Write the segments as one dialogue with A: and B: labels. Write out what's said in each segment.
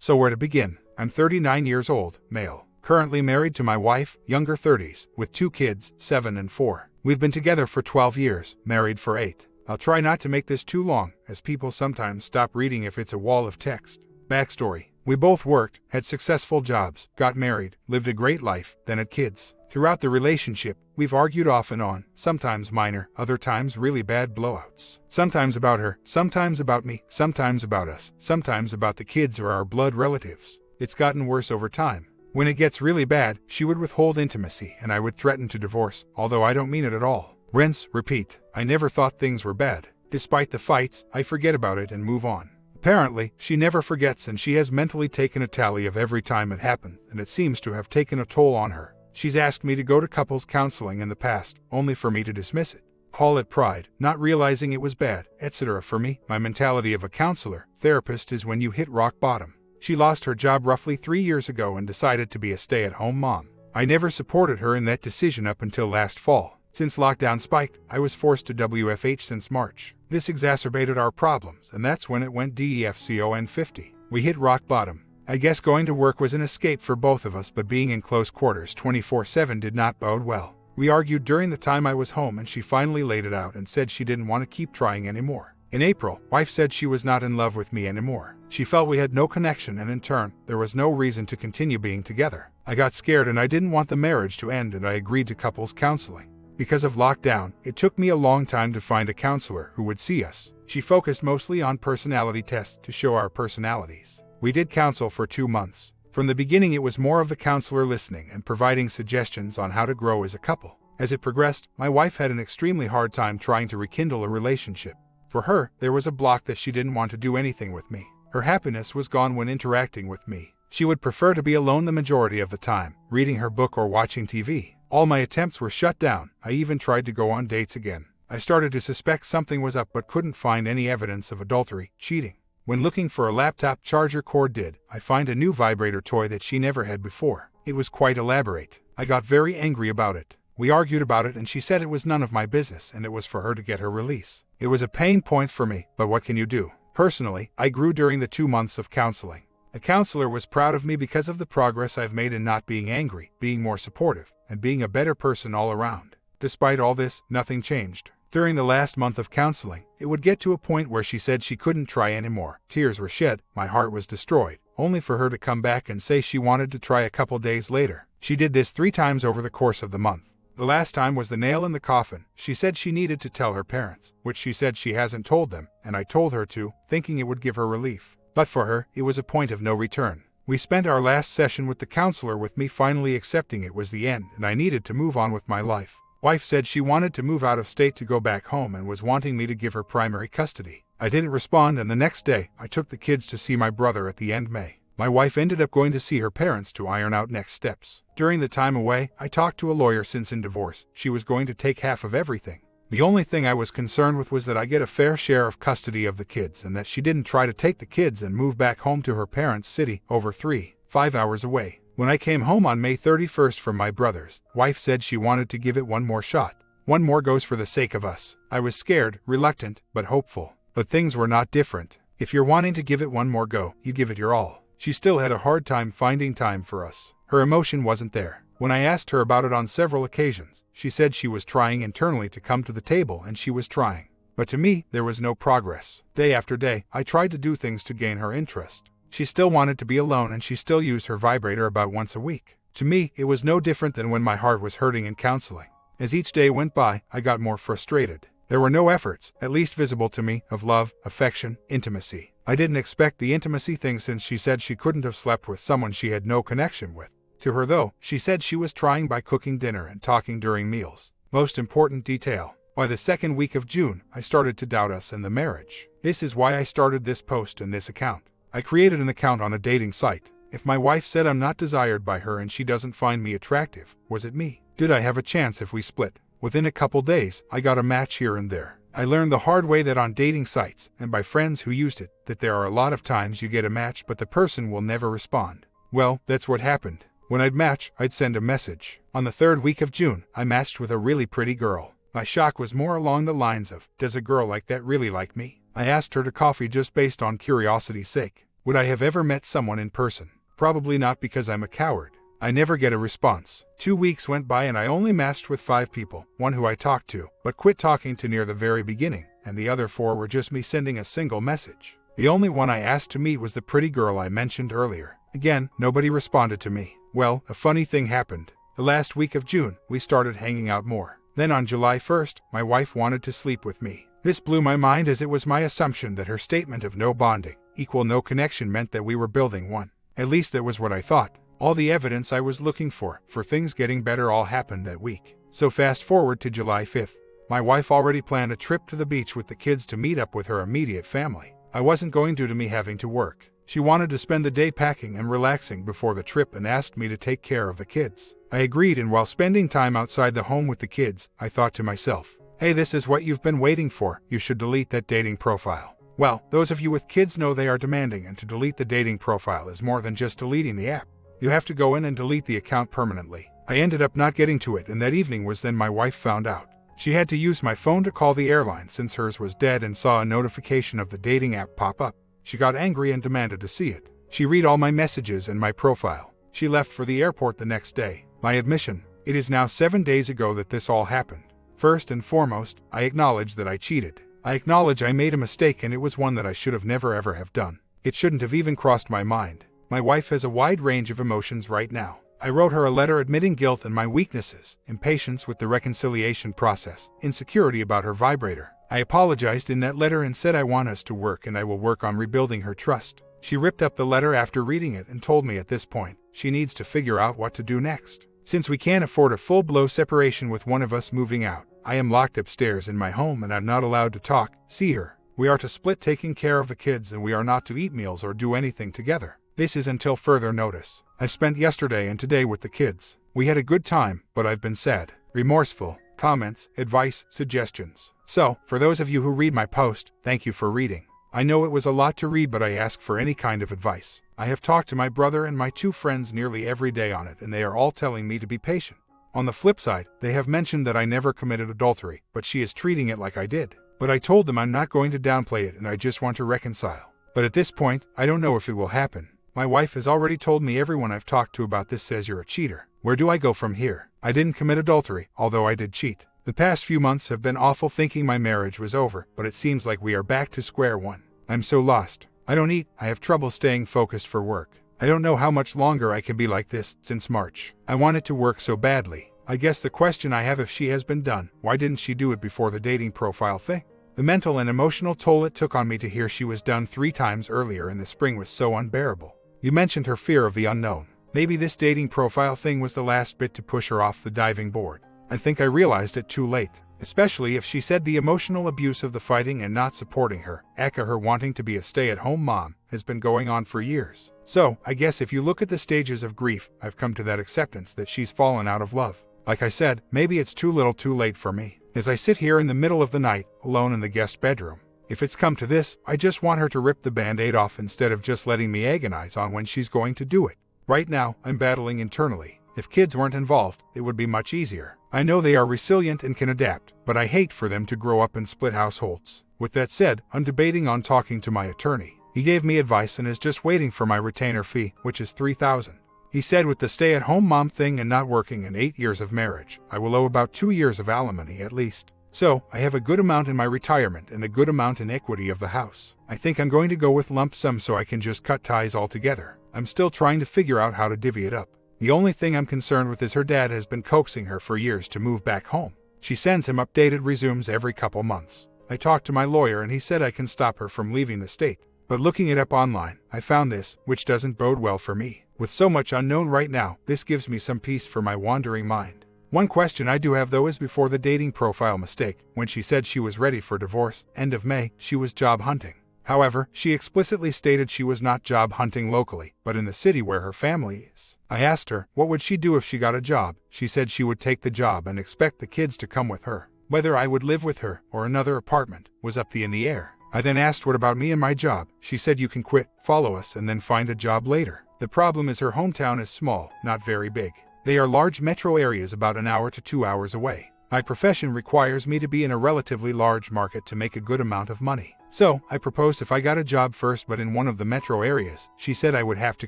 A: So where to begin? I'm 39 years old, male, currently married to my wife, younger 30s, with 2 kids, 7 and 4. We've been together for 12 years, married for 8. I'll try not to make this too long, as people sometimes stop reading if it's a wall of text. Backstory. We both worked, had successful jobs, got married, lived a great life, then had kids. Throughout the relationship, we've argued off and on, sometimes minor, other times really bad blowouts. Sometimes about her, sometimes about me, sometimes about us, sometimes about the kids or our blood relatives. It's gotten worse over time. When it gets really bad, she would withhold intimacy and I would threaten to divorce, although I don't mean it at all. Rinse, repeat. I never thought things were bad. Despite the fights, I forget about it and move on. Apparently, she never forgets and she has mentally taken a tally of every time it happens, and it seems to have taken a toll on her. She's asked me to go to couples counseling in the past, only for me to dismiss it. Call it pride, not realizing it was bad, etc. For me, my mentality of a counselor, therapist is when you hit rock bottom. She lost her job roughly 3 years ago and decided to be a stay-at-home mom. I never supported her in that decision up until last fall. Since lockdown spiked, I was forced to WFH since March. This exacerbated our problems, and that's when it went DEFCON 50. We hit rock bottom. I guess going to work was an escape for both of us, but being in close quarters 24/7 did not bode well. We argued during the time I was home and she finally laid it out and said she didn't want to keep trying anymore. In April, wife said she was not in love with me anymore. She felt we had no connection and in turn, there was no reason to continue being together. I got scared and I didn't want the marriage to end and I agreed to couples counseling. Because of lockdown, it took me a long time to find a counselor who would see us. She focused mostly on personality tests to show our personalities. We did counsel for 2 months. From the beginning it was more of the counselor listening and providing suggestions on how to grow as a couple. As it progressed, my wife had an extremely hard time trying to rekindle a relationship. For her, there was a block that she didn't want to do anything with me. Her happiness was gone when interacting with me. She would prefer to be alone the majority of the time, reading her book or watching TV. All my attempts were shut down. I even tried to go on dates again. I started to suspect something was up but couldn't find any evidence of adultery, cheating. When looking for a laptop charger cord I find a new vibrator toy that she never had before. It was quite elaborate. I got very angry about it. We argued about it and she said it was none of my business and it was for her to get her release. It was a pain point for me, but what can you do? Personally, I grew during the 2 months of counseling. A counselor was proud of me because of the progress I've made in not being angry, being more supportive, and being a better person all around. Despite all this, nothing changed. During the last month of counseling, it would get to a point where she said she couldn't try anymore. Tears were shed, my heart was destroyed, only for her to come back and say she wanted to try a couple days later. She did this 3 times over the course of the month. The last time was the nail in the coffin. She said she needed to tell her parents, which she said she hasn't told them, and I told her to, thinking it would give her relief. But for her, it was a point of no return. We spent our last session with the counselor with me finally accepting it was the end and I needed to move on with my life. Wife said she wanted to move out of state to go back home and was wanting me to give her primary custody. I didn't respond and the next day, I took the kids to see my brother at the end May. My wife ended up going to see her parents to iron out next steps. During the time away, I talked to a lawyer since in divorce. She was going to take half of everything. The only thing I was concerned with was that I get a fair share of custody of the kids and that she didn't try to take the kids and move back home to her parents' city, over 3-5 hours away. When I came home on May 31st from my brother's, wife said she wanted to give it one more shot. One more goes for the sake of us. I was scared, reluctant, but hopeful. But things were not different. If you're wanting to give it one more go, you give it your all. She still had a hard time finding time for us. Her emotion wasn't there. When I asked her about it on several occasions, she said she was trying internally to come to the table and she was trying. But to me, there was no progress. Day after day, I tried to do things to gain her interest. She still wanted to be alone and she still used her vibrator about once a week. To me, it was no different than when my heart was hurting in counseling. As each day went by, I got more frustrated. There were no efforts, at least visible to me, of love, affection, intimacy. I didn't expect the intimacy thing since she said she couldn't have slept with someone she had no connection with. To her though, she said she was trying by cooking dinner and talking during meals. Most important detail. By the 2nd week of June, I started to doubt us and the marriage. This is why I started this post and this account. I created an account on a dating site. If my wife said I'm not desired by her and she doesn't find me attractive, was it me? Did I have a chance if we split? Within a couple days, I got a match here and there. I learned the hard way that on dating sites, and by friends who used it, that there are a lot of times you get a match but the person will never respond. Well, that's what happened. When I'd match, I'd send a message. On the 3rd week of June, I matched with a really pretty girl. My shock was more along the lines of, does a girl like that really like me? I asked her to coffee just based on curiosity's sake. Would I have ever met someone in person? Probably not, because I'm a coward. I never get a response. 2 weeks went by and I only matched with 5 people, one who I talked to, but quit talking to near the very beginning, and the other 4 were just me sending a single message. The only one I asked to meet was the pretty girl I mentioned earlier. Again, nobody responded to me. Well, a funny thing happened. The last week of June, we started hanging out more. Then on July 1st, my wife wanted to sleep with me. This blew my mind, as it was my assumption that her statement of no bonding equal no connection meant that we were building one. At least that was what I thought. All the evidence I was looking for things getting better all happened that week. So fast forward to July 5th. My wife already planned a trip to the beach with the kids to meet up with her immediate family. I wasn't going due to me having to work. She wanted to spend the day packing and relaxing before the trip and asked me to take care of the kids. I agreed, and while spending time outside the home with the kids, I thought to myself, hey, this is what you've been waiting for. You should delete that dating profile. Well, those of you with kids know they are demanding, and to delete the dating profile is more than just deleting the app. You have to go in and delete the account permanently. I ended up not getting to it, and that evening was then my wife found out. She had to use my phone to call the airline since hers was dead, and saw a notification of the dating app pop up. She got angry and demanded to see it. She read all my messages and my profile. She left for the airport the next day. My admission: it is now 7 days ago that this all happened. First and foremost, I acknowledge that I cheated. I acknowledge I made a mistake, and it was one that I should have never ever have done. It shouldn't have even crossed my mind. My wife has a wide range of emotions right now. I wrote her a letter admitting guilt and my weaknesses, impatience with the reconciliation process, insecurity about her vibrator. I apologized in that letter and said I want us to work, and I will work on rebuilding her trust. She ripped up the letter after reading it and told me at this point she needs to figure out what to do next. Since we can't afford a full-blown separation with one of us moving out, I am locked upstairs in my home and I'm not allowed to talk, see her. We are to split taking care of the kids, and we are not to eat meals or do anything together. This is until further notice. I spent yesterday and today with the kids. We had a good time, but I've been sad, remorseful. Comments, advice, suggestions. So, for those of you who read my post, thank you for reading. I know it was a lot to read, but I ask for any kind of advice. I have talked to my brother and my 2 friends nearly every day on it, and they are all telling me to be patient. On the flip side, they have mentioned that I never committed adultery, but she is treating it like I did. But I told them I'm not going to downplay it, and I just want to reconcile. But at this point, I don't know if it will happen. My wife has already told me everyone I've talked to about this says you're a cheater. Where do I go from here? I didn't commit adultery, although I did cheat. The past few months have been awful, thinking my marriage was over, but it seems like we are back to square one. I'm so lost. I don't eat. I have trouble staying focused for work. I don't know how much longer I can be like this. Since March, I wanted to work so badly. I guess the question I have, if she has been done, why didn't she do it before the dating profile thing? The mental and emotional toll it took on me to hear she was done 3 times earlier in the spring was so unbearable. You mentioned her fear of the unknown. Maybe this dating profile thing was the last bit to push her off the diving board. I think I realized it too late, especially if she said the emotional abuse of the fighting and not supporting her, aka her wanting to be a stay-at-home mom, has been going on for years. So, I guess if you look at the stages of grief, I've come to that acceptance that she's fallen out of love. Like I said, maybe it's too little too late for me, as I sit here in the middle of the night, alone in the guest bedroom. If it's come to this, I just want her to rip the band-aid off instead of just letting me agonize on when she's going to do it. Right now, I'm battling internally. If kids weren't involved, it would be much easier. I know they are resilient and can adapt, but I hate for them to grow up in split households. With that said, I'm debating on talking to my attorney. He gave me advice and is just waiting for my retainer fee, which is $3,000. He said with the stay-at-home mom thing and not working in 8 years of marriage, I will owe about 2 years of alimony at least. So, I have a good amount in my retirement and a good amount in equity of the house. I think I'm going to go with lump sum so I can just cut ties altogether. I'm still trying to figure out how to divvy it up. The only thing I'm concerned with is her dad has been coaxing her for years to move back home. She sends him updated resumes every couple months. I talked to my lawyer and he said I can stop her from leaving the state. But looking it up online, I found this, which doesn't bode well for me. With so much unknown right now, this gives me some peace for my wandering mind. One question I do have though is before the dating profile mistake, when she said she was ready for divorce, end of May, she was job hunting. However, she explicitly stated she was not job hunting locally, but in the city where her family is. I asked her, what would she do if she got a job? She said she would take the job and expect the kids to come with her. Whether I would live with her or another apartment was up in the air. I then asked what about me and my job? She said you can quit, follow us, and then find a job later. The problem is her hometown is small, not very big. They are large metro areas about an hour to 2 hours away. My profession requires me to be in a relatively large market to make a good amount of money. So, I proposed if I got a job first but in one of the metro areas. She said I would have to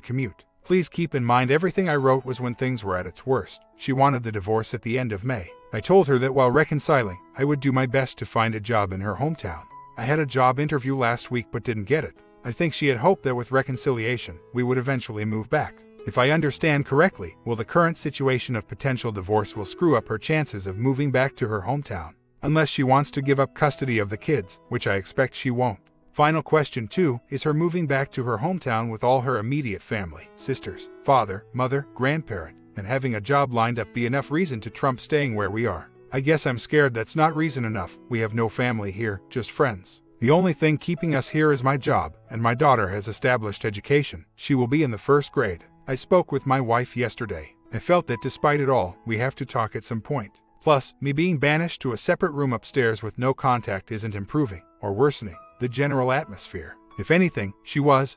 A: commute. Please keep in mind everything I wrote was when things were at its worst. She wanted the divorce at the end of May. I told her that while reconciling, I would do my best to find a job in her hometown. I had a job interview last week but didn't get it. I think she had hoped that with reconciliation, we would eventually move back. If I understand correctly, the current situation of potential divorce will screw up her chances of moving back to her hometown. Unless she wants to give up custody of the kids, which I expect she won't. Final question 2, is her moving back to her hometown with all her immediate family, sisters, father, mother, grandparent, and having a job lined up be enough reason to trump staying where we are? I guess I'm scared that's not reason enough. We have no family here, just friends. The only thing keeping us here is my job, and my daughter has established education. She will be in the 1st grade. I spoke with my wife yesterday. I felt that despite it all, we have to talk at some point. Plus, me being banished to a separate room upstairs with no contact isn't improving, or worsening, the general atmosphere. If anything,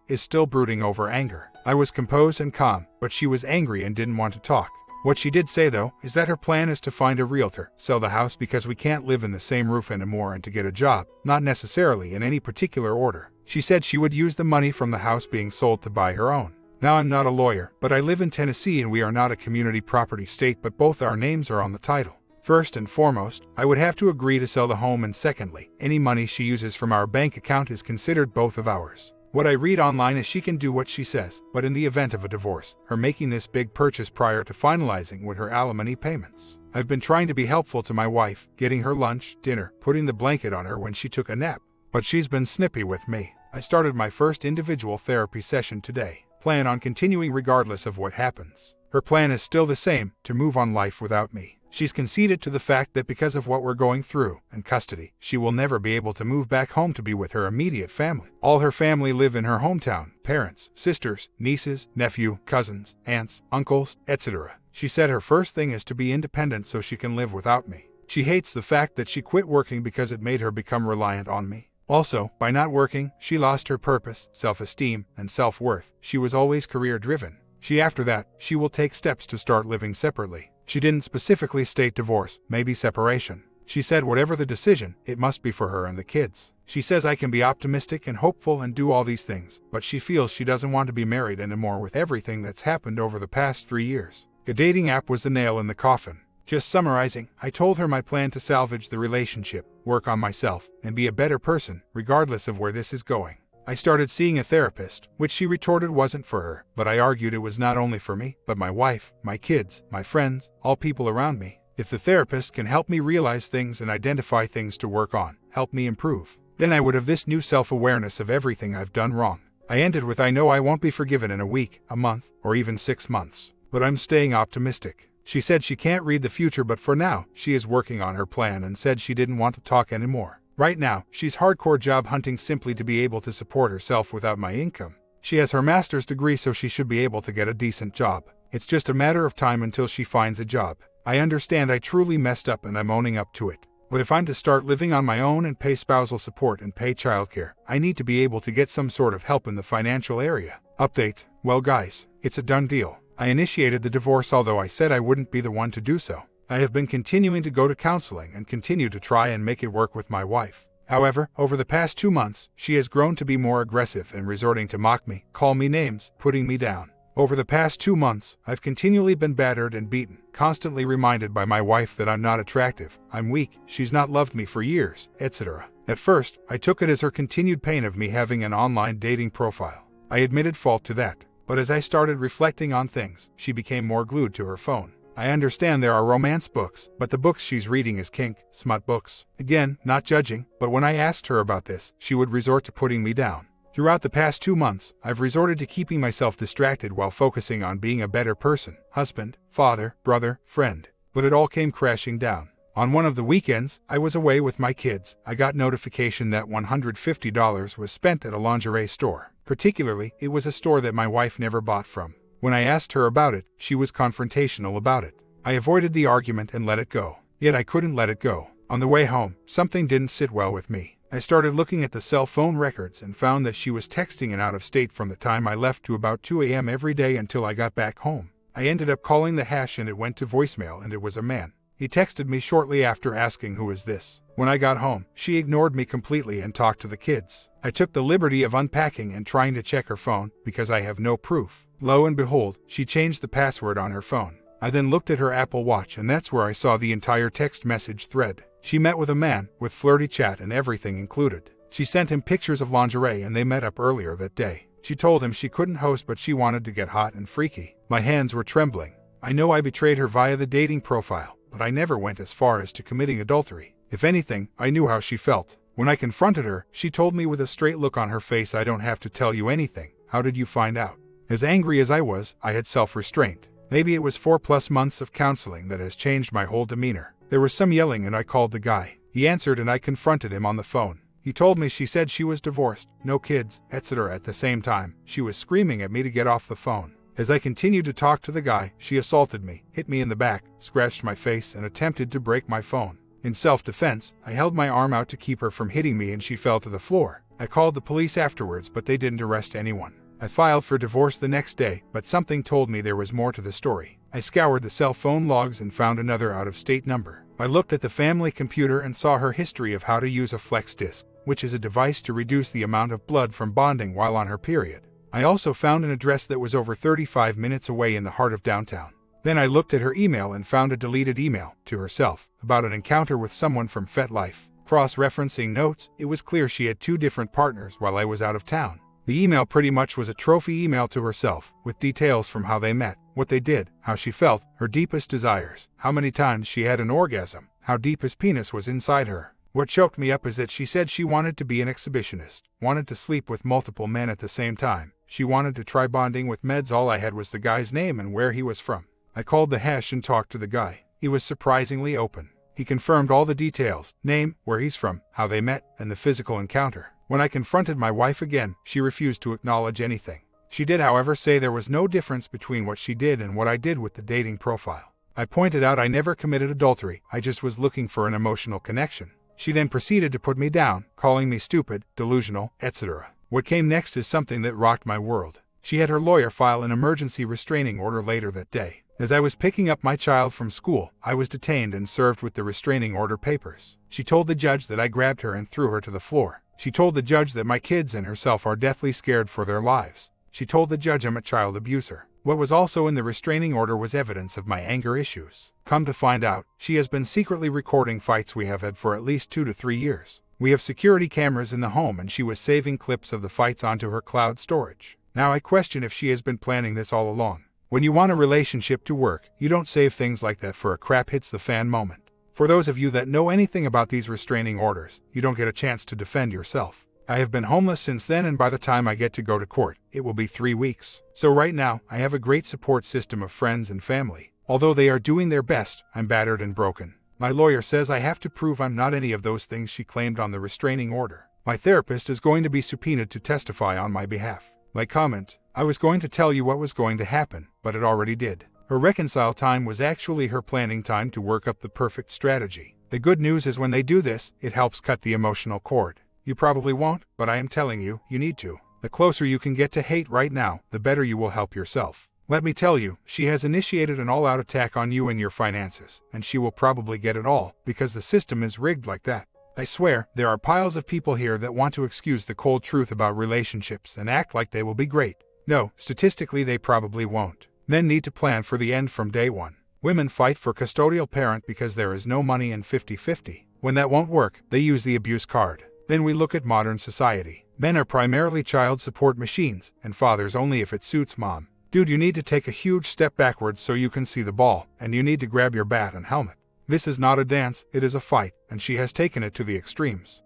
A: is still brooding over anger. I was composed and calm, but she was angry and didn't want to talk. What she did say, though, is that her plan is to find a realtor, sell the house because we can't live in the same roof anymore, and to get a job, not necessarily in any particular order. She said she would use the money from the house being sold to buy her own. Now, I'm not a lawyer, but I live in Tennessee and we are not a community property state, but both our names are on the title. First and foremost, I would have to agree to sell the home, and secondly, any money she uses from our bank account is considered both of ours. What I read online is she can do what she says, but in the event of a divorce, her making this big purchase prior to finalizing with her alimony payments. I've been trying to be helpful to my wife, getting her lunch, dinner, putting the blanket on her when she took a nap, but she's been snippy with me. I started my first individual therapy session today. Plan on continuing regardless of what happens. Her plan is still the same, to move on life without me. She's conceded to the fact that because of what we're going through, and custody, she will never be able to move back home to be with her immediate family. All her family live in her hometown, parents, sisters, nieces, nephew, cousins, aunts, uncles, etc. She said her first thing is to be independent so she can live without me. She hates the fact that she quit working because it made her become reliant on me. Also, by not working, she lost her purpose, self-esteem, and self-worth. She was always career-driven. After that, she will take steps to start living separately. She didn't specifically state divorce, maybe separation. She said whatever the decision, it must be for her and the kids. She says I can be optimistic and hopeful and do all these things, but she feels she doesn't want to be married anymore with everything that's happened over the past 3 years. The dating app was the nail in the coffin. Just summarizing, I told her my plan to salvage the relationship, work on myself, and be a better person, regardless of where this is going. I started seeing a therapist, which she retorted wasn't for her, but I argued it was not only for me, but my wife, my kids, my friends, all people around me. If the therapist can help me realize things and identify things to work on, help me improve, then I would have this new self-awareness of everything I've done wrong. I ended with I know I won't be forgiven in a week, a month, or even 6 months, but I'm staying optimistic. She said she can't read the future, but for now, she is working on her plan and said she didn't want to talk anymore. Right now, she's hardcore job hunting simply to be able to support herself without my income. She has her master's degree, so she should be able to get a decent job. It's just a matter of time until she finds a job. I understand I truly messed up and I'm owning up to it. But if I'm to start living on my own and pay spousal support and pay childcare, I need to be able to get some sort of help in the financial area. Update. Well guys, it's a done deal. I initiated the divorce, although I said I wouldn't be the one to do so. I have been continuing to go to counseling and continue to try and make it work with my wife. However, over the past 2 months, she has grown to be more aggressive and resorting to mock me, call me names, putting me down. Over the past 2 months, I've continually been battered and beaten, constantly reminded by my wife that I'm not attractive, I'm weak, she's not loved me for years, etc. At first, I took it as her continued pain of me having an online dating profile. I admitted fault to that. But as I started reflecting on things, she became more glued to her phone. I understand there are romance books, but the books she's reading is kink, smut books. Again, not judging, but when I asked her about this, she would resort to putting me down. Throughout the past 2 months, I've resorted to keeping myself distracted while focusing on being a better person, husband, father, brother, friend. But it all came crashing down. On one of the weekends, I was away with my kids. I got notification that $150 was spent at a lingerie store. Particularly, it was a store that my wife never bought from. When I asked her about it, she was confrontational about it. I avoided the argument and let it go. Yet I couldn't let it go. On the way home, something didn't sit well with me. I started looking at the cell phone records and found that she was texting and out of state from the time I left to about 2 a.m. every day until I got back home. I ended up calling the hash and it went to voicemail, and it was a man. He texted me shortly after asking who is this. When I got home, she ignored me completely and talked to the kids. I took the liberty of unpacking and trying to check her phone because I have no proof. Lo and behold, she changed the password on her phone. I then looked at her Apple Watch and that's where I saw the entire text message thread. She met with a man, with flirty chat and everything included. She sent him pictures of lingerie and they met up earlier that day. She told him she couldn't host but she wanted to get hot and freaky. My hands were trembling. I know I betrayed her via the dating profile, but I never went as far as to committing adultery. If anything, I knew how she felt. When I confronted her, she told me with a straight look on her face, "I don't have to tell you anything. How did you find out?" As angry as I was, I had self-restraint. Maybe it was 4+ months of counseling that has changed my whole demeanor. There was some yelling and I called the guy. He answered and I confronted him on the phone. He told me she said she was divorced, no kids, etc. At the same time, she was screaming at me to get off the phone. As I continued to talk to the guy, she assaulted me, hit me in the back, scratched my face and attempted to break my phone. In self-defense, I held my arm out to keep her from hitting me and she fell to the floor. I called the police afterwards but they didn't arrest anyone. I filed for divorce the next day, but something told me there was more to the story. I scoured the cell phone logs and found another out-of-state number. I looked at the family computer and saw her history of how to use a flex disc, which is a device to reduce the amount of blood from bonding while on her period. I also found an address that was over 35 minutes away in the heart of downtown. Then I looked at her email and found a deleted email, to herself, about an encounter with someone from FetLife. Cross-referencing notes, it was clear she had 2 different partners while I was out of town. The email pretty much was a trophy email to herself, with details from how they met, what they did, how she felt, her deepest desires, how many times she had an orgasm, how deep his penis was inside her. What choked me up is that she said she wanted to be an exhibitionist, wanted to sleep with multiple men at the same time. She wanted to try bonding with meds. All I had was the guy's name and where he was from. I called the hash and talked to the guy. He was surprisingly open. He confirmed all the details, name, where he's from, how they met, and the physical encounter. When I confronted my wife again, she refused to acknowledge anything. She did, however, say there was no difference between what she did and what I did with the dating profile. I pointed out I never committed adultery, I just was looking for an emotional connection. She then proceeded to put me down, calling me stupid, delusional, etc. What came next is something that rocked my world. She had her lawyer file an emergency restraining order later that day. As I was picking up my child from school, I was detained and served with the restraining order papers. She told the judge that I grabbed her and threw her to the floor. She told the judge that my kids and herself are deathly scared for their lives. She told the judge I'm a child abuser. What was also in the restraining order was evidence of my anger issues. Come to find out, she has been secretly recording fights we have had for at least 2 to 3 years. We have security cameras in the home and she was saving clips of the fights onto her cloud storage. Now I question if she has been planning this all along. When you want a relationship to work, you don't save things like that for a crap hits the fan moment. For those of you that know anything about these restraining orders, you don't get a chance to defend yourself. I have been homeless since then and by the time I get to go to court, it will be 3 weeks. So right now, I have a great support system of friends and family. Although they are doing their best, I'm battered and broken. My lawyer says I have to prove I'm not any of those things she claimed on the restraining order. My therapist is going to be subpoenaed to testify on my behalf. My comment, I was going to tell you what was going to happen, but it already did. Her reconcile time was actually her planning time to work up the perfect strategy. The good news is when they do this, it helps cut the emotional cord. You probably won't, but I am telling you, you need to. The closer you can get to hate right now, the better you will help yourself. Let me tell you, she has initiated an all-out attack on you and your finances, and she will probably get it all, because the system is rigged like that. I swear, there are piles of people here that want to excuse the cold truth about relationships and act like they will be great. No, statistically they probably won't. Men need to plan for the end from day one. Women fight for custodial parent because there is no money and 50-50. When that won't work, they use the abuse card. Then we look at modern society. Men are primarily child support machines, and fathers only if it suits mom. Dude, you need to take a huge step backwards so you can see the ball, and you need to grab your bat and helmet. This is not a dance, it is a fight, and she has taken it to the extremes.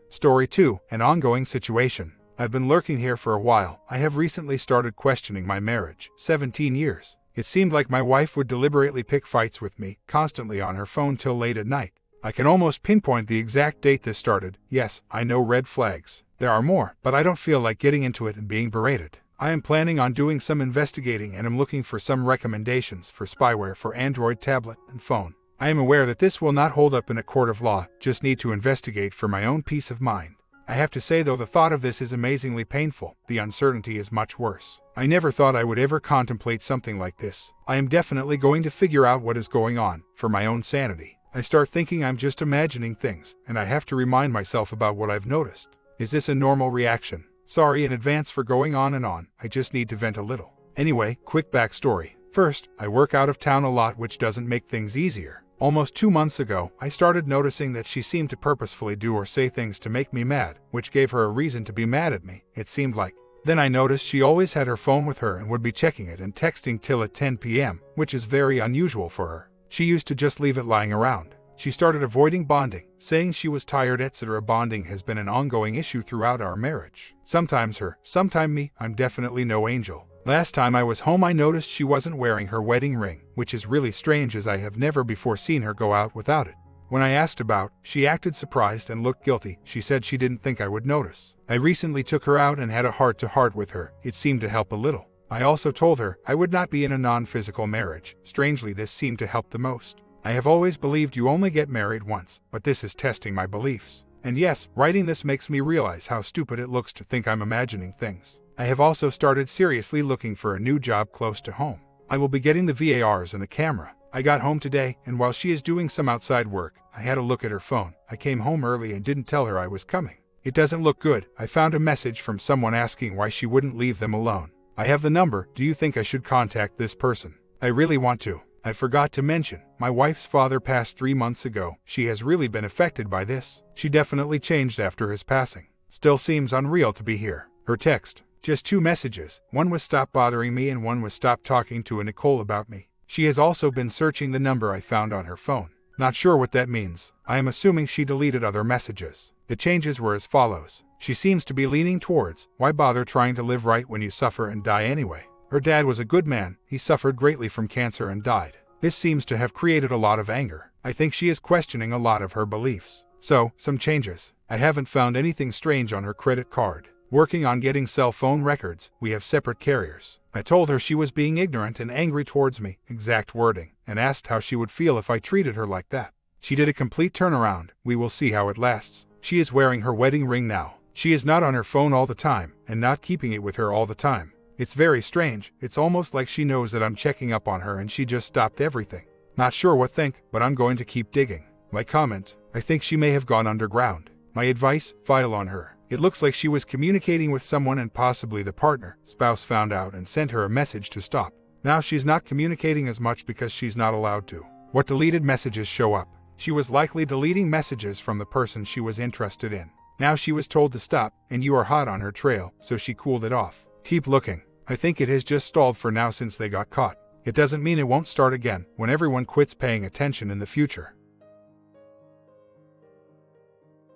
A: Story 2, an ongoing situation. I've been lurking here for a while. I have recently started questioning my marriage. 17 years. It seemed like my wife would deliberately pick fights with me, constantly on her phone till late at night. I can almost pinpoint the exact date this started. Yes, I know red flags. There are more, but I don't feel like getting into it and being berated. I am planning on doing some investigating and am looking for some recommendations for spyware for Android tablet and phone. I am aware that this will not hold up in a court of law, just need to investigate for my own peace of mind. I have to say though, the thought of this is amazingly painful. The uncertainty is much worse. I never thought I would ever contemplate something like this. I am definitely going to figure out what is going on, for my own sanity. I start thinking I'm just imagining things, and I have to remind myself about what I've noticed. Is this a normal reaction? Sorry in advance for going on and on, I just need to vent a little. Anyway, quick backstory. First, I work out of town a lot, which doesn't make things easier. Almost 2 months ago, I started noticing that she seemed to purposefully do or say things to make me mad, which gave her a reason to be mad at me, it seemed like. Then I noticed she always had her phone with her and would be checking it and texting till at 10 p.m., which is very unusual for her. She used to just leave it lying around. She started avoiding bonding, saying she was tired, etc. Bonding has been an ongoing issue throughout our marriage. Sometimes her, sometimes me. I'm definitely no angel. Last time I was home, I noticed she wasn't wearing her wedding ring, which is really strange as I have never before seen her go out without it. When I asked about, she acted surprised and looked guilty. She said she didn't think I would notice. I recently took her out and had a heart-to-heart with her. It seemed to help a little. I also told her I would not be in a non-physical marriage. Strangely, this seemed to help the most. I have always believed you only get married once, but this is testing my beliefs. And yes, writing this makes me realize how stupid it looks to think I'm imagining things. I have also started seriously looking for a new job close to home. I will be getting the VARs and a camera. I got home today, and while she is doing some outside work, I had a look at her phone. I came home early and didn't tell her I was coming. It doesn't look good. I found a message from someone asking why she wouldn't leave them alone. I have the number. Do you think I should contact this person? I really want to. I forgot to mention, my wife's father passed 3 months ago. She has really been affected by this. She definitely changed after his passing. Still seems unreal to be here. Her text. Just 2 messages. One was stop bothering me and one was stop talking to Nicole about me. She has also been searching the number I found on her phone. Not sure what that means. I am assuming she deleted other messages. The changes were as follows. She seems to be leaning towards, why bother trying to live right when you suffer and die anyway? Her dad was a good man. He suffered greatly from cancer and died. This seems to have created a lot of anger. I think she is questioning a lot of her beliefs. So, some changes. I haven't found anything strange on her credit card. Working on getting cell phone records. We have separate carriers. I told her she was being ignorant and angry towards me, exact wording, and asked how she would feel if I treated her like that. She did a complete turnaround. We will see how it lasts. She is wearing her wedding ring now. She is not on her phone all the time, and not keeping it with her all the time. It's very strange. It's almost like she knows that I'm checking up on her and she just stopped everything. Not sure what think, but I'm going to keep digging. My comment, I think she may have gone underground. My advice, file on her. It looks like she was communicating with someone and possibly the partner, spouse found out and sent her a message to stop. Now she's not communicating as much because she's not allowed to. What deleted messages show up? She was likely deleting messages from the person she was interested in. Now she was told to stop, and you are hot on her trail, so she cooled it off. Keep looking. I think it has just stalled for now since they got caught. It doesn't mean it won't start again when everyone quits paying attention in the future.